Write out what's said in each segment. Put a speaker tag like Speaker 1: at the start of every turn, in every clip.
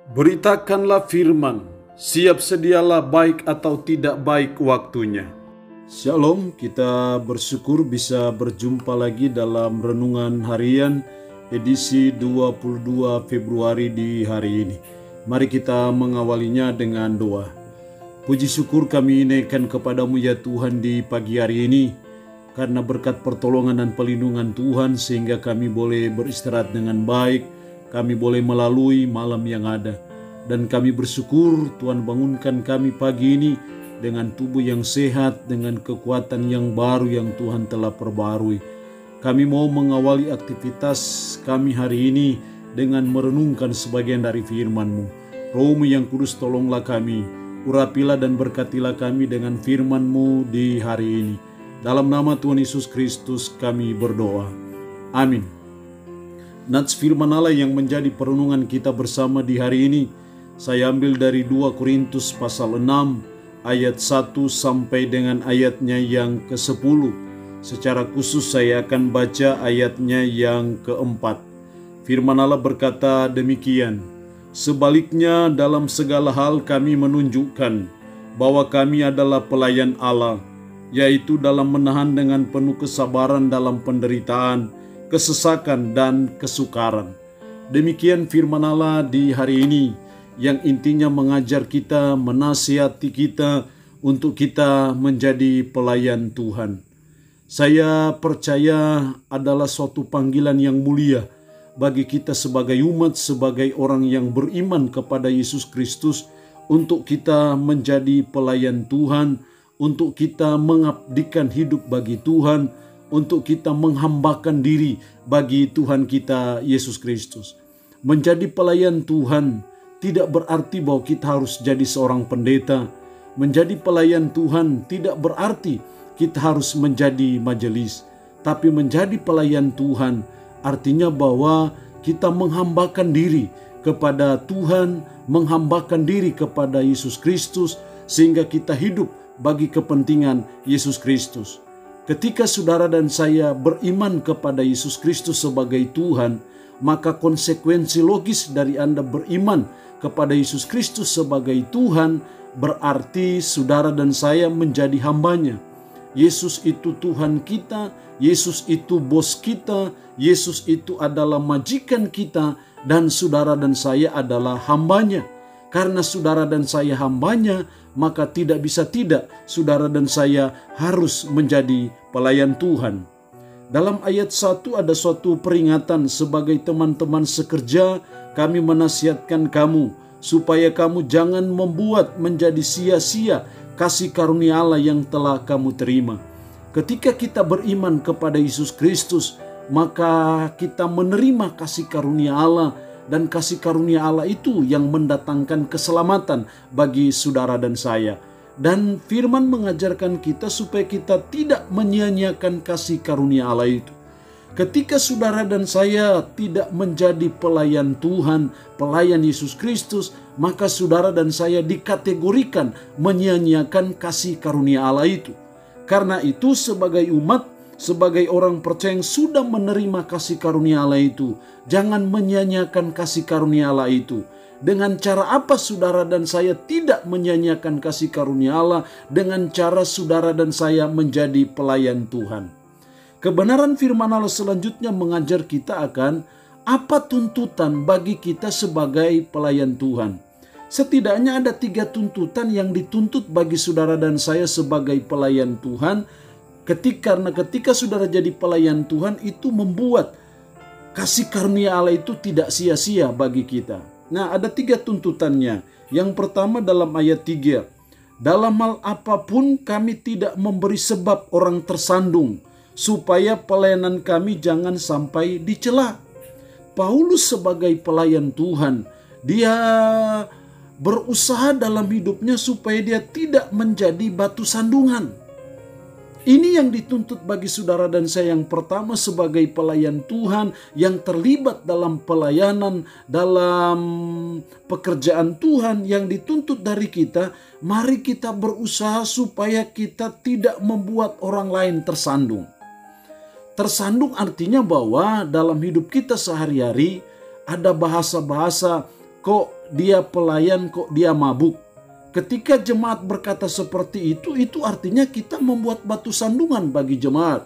Speaker 1: Beritakanlah firman, siap sedialah baik atau tidak baik waktunya. Shalom, kita bersyukur bisa berjumpa lagi dalam Renungan Harian edisi 22 Februari di hari ini. Mari kita mengawalinya dengan doa. Puji syukur kami naikkan kepadamu ya Tuhan di pagi hari ini, karena berkat pertolongan dan pelindungan Tuhan sehingga kami boleh beristirahat dengan baik. Kami boleh melalui malam yang ada. Dan kami bersyukur Tuhan bangunkan kami pagi ini dengan tubuh yang sehat, dengan kekuatan yang baru yang Tuhan telah perbarui. Kami mau mengawali aktivitas kami hari ini dengan merenungkan sebagian dari firman-Mu. Roh-Mu yang kudus tolonglah kami, urapilah dan berkatilah kami dengan firman-Mu di hari ini. Dalam nama Tuhan Yesus Kristus kami berdoa. Amin. Nats firman Allah yang menjadi perenungan kita bersama di hari ini, saya ambil dari 2 Korintus pasal 6 ayat 1 sampai dengan ayatnya yang ke-10. Secara khusus saya akan baca ayatnya yang ke-4. Firman Allah berkata demikian, sebaliknya dalam segala hal kami menunjukkan bahwa kami adalah pelayan Allah, yaitu dalam menahan dengan penuh kesabaran dalam penderitaan, kesesakan dan kesukaran. Demikian firman Allah di hari ini yang intinya mengajar kita, menasihati kita untuk kita menjadi pelayan Tuhan. Saya percaya adalah suatu panggilan yang mulia bagi kita sebagai umat, sebagai orang yang beriman kepada Yesus Kristus, untuk kita menjadi pelayan Tuhan, untuk kita mengabdikan hidup bagi Tuhan, untuk kita menghambakan diri bagi Tuhan kita Yesus Kristus. Menjadi pelayan Tuhan tidak berarti bahwa kita harus jadi seorang pendeta. Menjadi pelayan Tuhan tidak berarti kita harus menjadi majelis. Tapi menjadi pelayan Tuhan artinya bahwa kita menghambakan diri kepada Tuhan, menghambakan diri kepada Yesus Kristus, sehingga kita hidup bagi kepentingan Yesus Kristus. Ketika saudara dan saya beriman kepada Yesus Kristus sebagai Tuhan, maka konsekuensi logis dari Anda beriman kepada Yesus Kristus sebagai Tuhan berarti saudara dan saya menjadi hambanya. Yesus itu Tuhan kita, Yesus itu bos kita, Yesus itu adalah majikan kita, dan saudara dan saya adalah hambanya. Karena saudara dan saya hambanya, maka tidak bisa tidak saudara dan saya harus menjadi pelayan Tuhan. Dalam ayat 1 ada suatu peringatan, sebagai teman-teman sekerja kami menasihatkan kamu supaya kamu jangan membuat menjadi sia-sia kasih karunia Allah yang telah kamu terima. Ketika kita beriman kepada Yesus Kristus, maka kita menerima kasih karunia Allah. Dan kasih karunia Allah itu yang mendatangkan keselamatan bagi saudara dan saya. Dan firman mengajarkan kita supaya kita tidak menyia-nyiakan kasih karunia Allah itu. Ketika saudara dan saya tidak menjadi pelayan Tuhan, pelayan Yesus Kristus, maka saudara dan saya dikategorikan menyia-nyiakan kasih karunia Allah itu. Karena itu sebagai umat, sebagai orang percaya yang sudah menerima kasih karunia Allah itu, jangan menyia-nyiakan kasih karunia Allah itu. Dengan cara apa saudara dan saya tidak menyia-nyiakan kasih karunia Allah? Dengan cara saudara dan saya menjadi pelayan Tuhan. Kebenaran firman Allah selanjutnya mengajar kita akan apa tuntutan bagi kita sebagai pelayan Tuhan. Setidaknya ada 3 tuntutan yang dituntut bagi saudara dan saya sebagai pelayan Tuhan. Karena ketika saudara jadi pelayan Tuhan, itu membuat kasih karunia Allah itu tidak sia-sia bagi kita. Nah, ada 3 tuntutannya. Yang pertama dalam ayat 3. Dalam hal apapun kami tidak memberi sebab orang tersandung, supaya pelayanan kami jangan sampai dicela. Paulus sebagai pelayan Tuhan, dia berusaha dalam hidupnya supaya dia tidak menjadi batu sandungan. Ini yang dituntut bagi saudara dan saya yang pertama sebagai pelayan Tuhan yang terlibat dalam pelayanan, dalam pekerjaan Tuhan yang dituntut dari kita. Mari kita berusaha supaya kita tidak membuat orang lain tersandung. Tersandung artinya bahwa dalam hidup kita sehari-hari ada bahasa-bahasa kok dia pelayan, kok dia mabuk. Ketika jemaat berkata seperti itu artinya kita membuat batu sandungan bagi jemaat.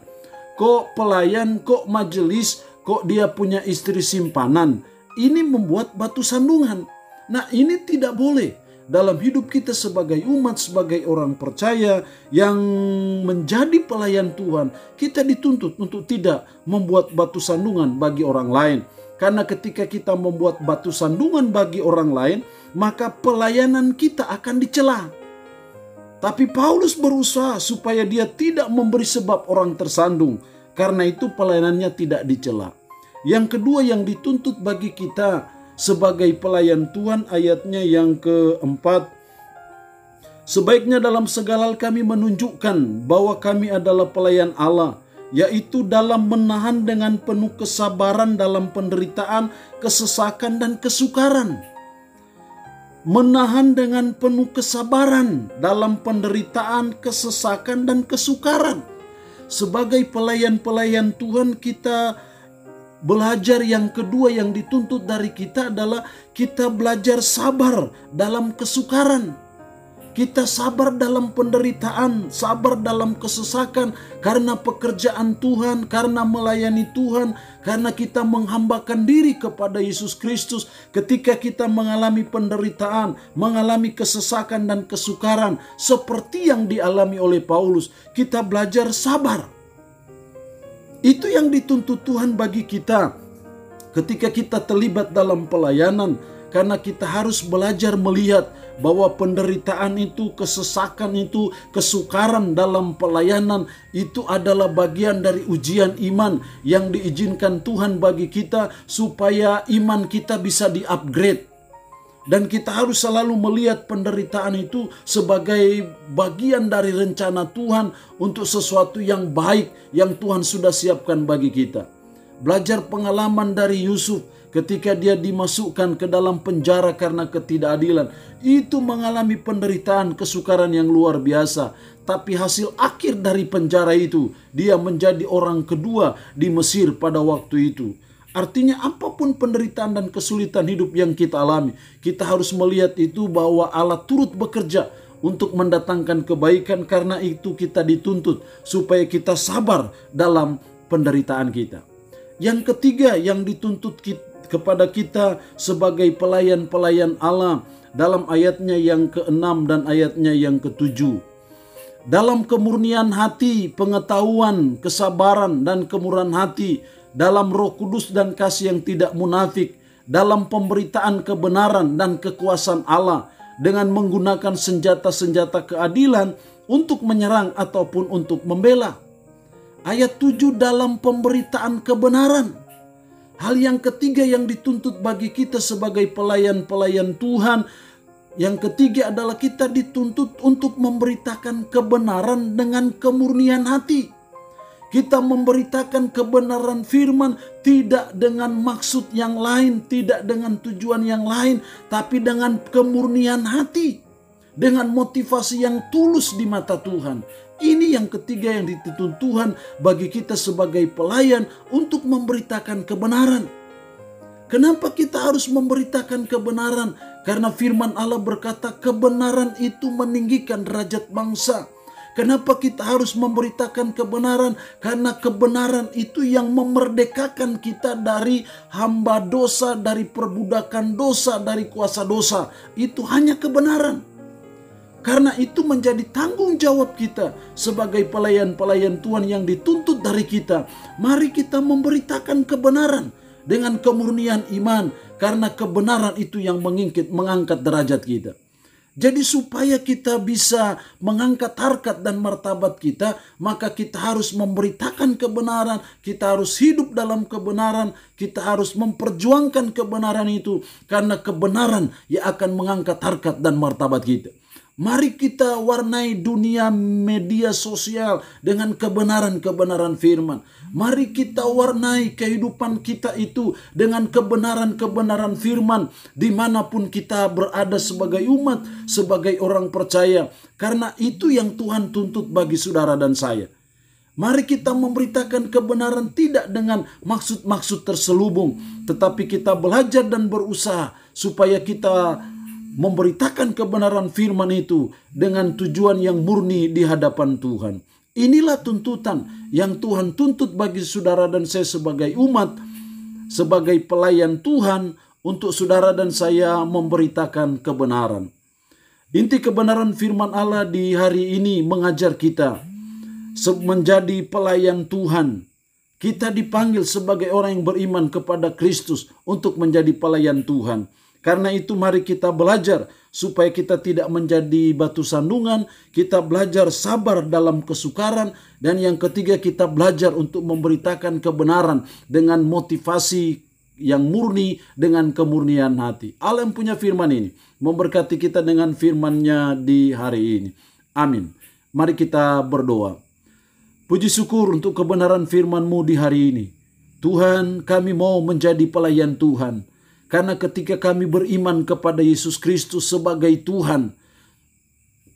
Speaker 1: Kok pelayan, kok majelis, kok dia punya istri simpanan. Ini membuat batu sandungan. Nah, ini tidak boleh. Dalam hidup kita sebagai umat, sebagai orang percaya yang menjadi pelayan Tuhan, kita dituntut untuk tidak membuat batu sandungan bagi orang lain. Karena ketika kita membuat batu sandungan bagi orang lain, maka pelayanan kita akan dicela. Tapi Paulus berusaha supaya dia tidak memberi sebab orang tersandung. Karena itu pelayanannya tidak dicela. Yang kedua yang dituntut bagi kita sebagai pelayan Tuhan, ayatnya yang keempat. Sebaiknya dalam segala hal kami menunjukkan bahwa kami adalah pelayan Allah, yaitu dalam menahan dengan penuh kesabaran dalam penderitaan, kesesakan, dan kesukaran. Menahan dengan penuh kesabaran dalam penderitaan, kesesakan, dan kesukaran. Sebagai pelayan-pelayan Tuhan, kita belajar yang kedua yang dituntut dari kita adalah kita belajar sabar dalam kesukaran. Kita sabar dalam penderitaan, sabar dalam kesesakan karena pekerjaan Tuhan, karena melayani Tuhan, karena kita menghambakan diri kepada Yesus Kristus. Ketika kita mengalami penderitaan, mengalami kesesakan dan kesukaran seperti yang dialami oleh Paulus, kita belajar sabar. Itu yang dituntut Tuhan bagi kita ketika kita terlibat dalam pelayanan. Karena kita harus belajar melihat bahwa penderitaan itu, kesesakan itu, kesukaran dalam pelayanan itu adalah bagian dari ujian iman yang diizinkan Tuhan bagi kita supaya iman kita bisa di-upgrade. Dan kita harus selalu melihat penderitaan itu sebagai bagian dari rencana Tuhan untuk sesuatu yang baik yang Tuhan sudah siapkan bagi kita. Belajar pengalaman dari Yusuf ketika dia dimasukkan ke dalam penjara karena ketidakadilan. Itu mengalami penderitaan, kesukaran yang luar biasa. Tapi hasil akhir dari penjara itu, dia menjadi orang kedua di Mesir pada waktu itu. Artinya apapun penderitaan dan kesulitan hidup yang kita alami, kita harus melihat itu bahwa Allah turut bekerja untuk mendatangkan kebaikan. Karena itu kita dituntut supaya kita sabar dalam penderitaan kita. Yang ketiga yang dituntut kepada kita sebagai pelayan-pelayan Allah dalam ayatnya yang ke-6 dan ayatnya yang ke-7. Dalam kemurnian hati, pengetahuan, kesabaran, dan kemurahan hati, dalam Roh Kudus dan kasih yang tidak munafik, dalam pemberitaan kebenaran dan kekuasaan Allah, dengan menggunakan senjata-senjata keadilan untuk menyerang ataupun untuk membela. Ayat 7 dalam pemberitaan kebenaran. Hal yang ketiga yang dituntut bagi kita sebagai pelayan-pelayan Tuhan, yang ketiga adalah kita dituntut untuk memberitakan kebenaran dengan kemurnian hati. Kita memberitakan kebenaran firman tidak dengan maksud yang lain, tidak dengan tujuan yang lain, tapi dengan kemurnian hati, dengan motivasi yang tulus di mata Tuhan. Ini yang ketiga yang dituntut Tuhan bagi kita sebagai pelayan untuk memberitakan kebenaran. Kenapa kita harus memberitakan kebenaran? Karena firman Allah berkata kebenaran itu meninggikan derajat bangsa. Kenapa kita harus memberitakan kebenaran? Karena kebenaran itu yang memerdekakan kita dari hamba dosa, dari perbudakan dosa, dari kuasa dosa. Itu hanya kebenaran. Karena itu menjadi tanggung jawab kita sebagai pelayan-pelayan Tuhan yang dituntut dari kita. Mari kita memberitakan kebenaran dengan kemurnian iman. Karena kebenaran itu yang mengangkat derajat kita. Jadi supaya kita bisa mengangkat harkat dan martabat kita, maka kita harus memberitakan kebenaran, kita harus hidup dalam kebenaran, kita harus memperjuangkan kebenaran itu. Karena kebenaran yang akan mengangkat harkat dan martabat kita. Mari kita warnai dunia media sosial dengan kebenaran-kebenaran firman. Mari kita warnai kehidupan kita itu dengan kebenaran-kebenaran firman dimanapun kita berada sebagai umat, sebagai orang percaya. Karena itu yang Tuhan tuntut bagi saudara dan saya. Mari kita memberitakan kebenaran tidak dengan maksud-maksud terselubung, tetapi kita belajar dan berusaha supaya kita memberitakan kebenaran firman itu dengan tujuan yang murni di hadapan Tuhan. Inilah tuntutan yang Tuhan tuntut bagi saudara dan saya sebagai umat, sebagai pelayan Tuhan, untuk saudara dan saya memberitakan kebenaran. Inti kebenaran firman Allah di hari ini mengajar kita menjadi pelayan Tuhan. Kita dipanggil sebagai orang yang beriman kepada Kristus untuk menjadi pelayan Tuhan. Karena itu mari kita belajar supaya kita tidak menjadi batu sandungan, kita belajar sabar dalam kesukaran, dan yang ketiga kita belajar untuk memberitakan kebenaran dengan motivasi yang murni, dengan kemurnian hati. Allah yang punya firman ini memberkati kita dengan firman-Nya di hari ini. Amin. Mari kita berdoa. Puji syukur untuk kebenaran firman-Mu di hari ini. Tuhan, kami mau menjadi pelayan Tuhan. Karena ketika kami beriman kepada Yesus Kristus sebagai Tuhan,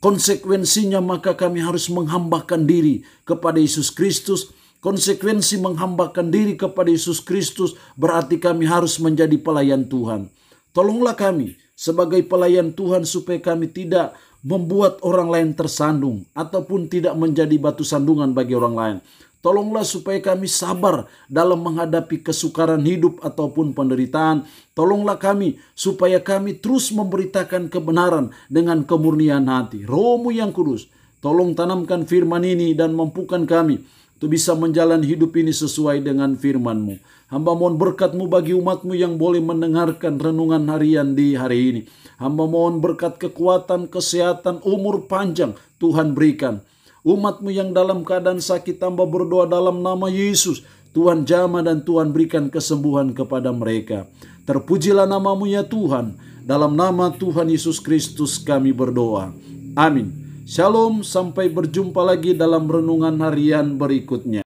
Speaker 1: konsekuensinya maka kami harus menghambakan diri kepada Yesus Kristus. Konsekuensi menghambakan diri kepada Yesus Kristus berarti kami harus menjadi pelayan Tuhan. Tolonglah kami sebagai pelayan Tuhan supaya kami tidak membuat orang lain tersandung ataupun tidak menjadi batu sandungan bagi orang lain. Tolonglah supaya kami sabar dalam menghadapi kesukaran hidup ataupun penderitaan. Tolonglah kami supaya kami terus memberitakan kebenaran dengan kemurnian hati. Roh-Mu yang kudus, tolong tanamkan firman ini dan mampukan kami untuk bisa menjalani hidup ini sesuai dengan firman-Mu. Hamba mohon berkat-Mu bagi umat-Mu yang boleh mendengarkan renungan harian di hari ini. Hamba mohon berkat kekuatan, kesehatan, umur panjang Tuhan berikan. Umat-Mu yang dalam keadaan sakit, hamba berdoa dalam nama Yesus, Tuhan jamah dan Tuhan berikan kesembuhan kepada mereka. Terpujilah nama-Mu ya Tuhan. Dalam nama Tuhan Yesus Kristus kami berdoa. Amin. Shalom, sampai berjumpa lagi dalam renungan harian berikutnya.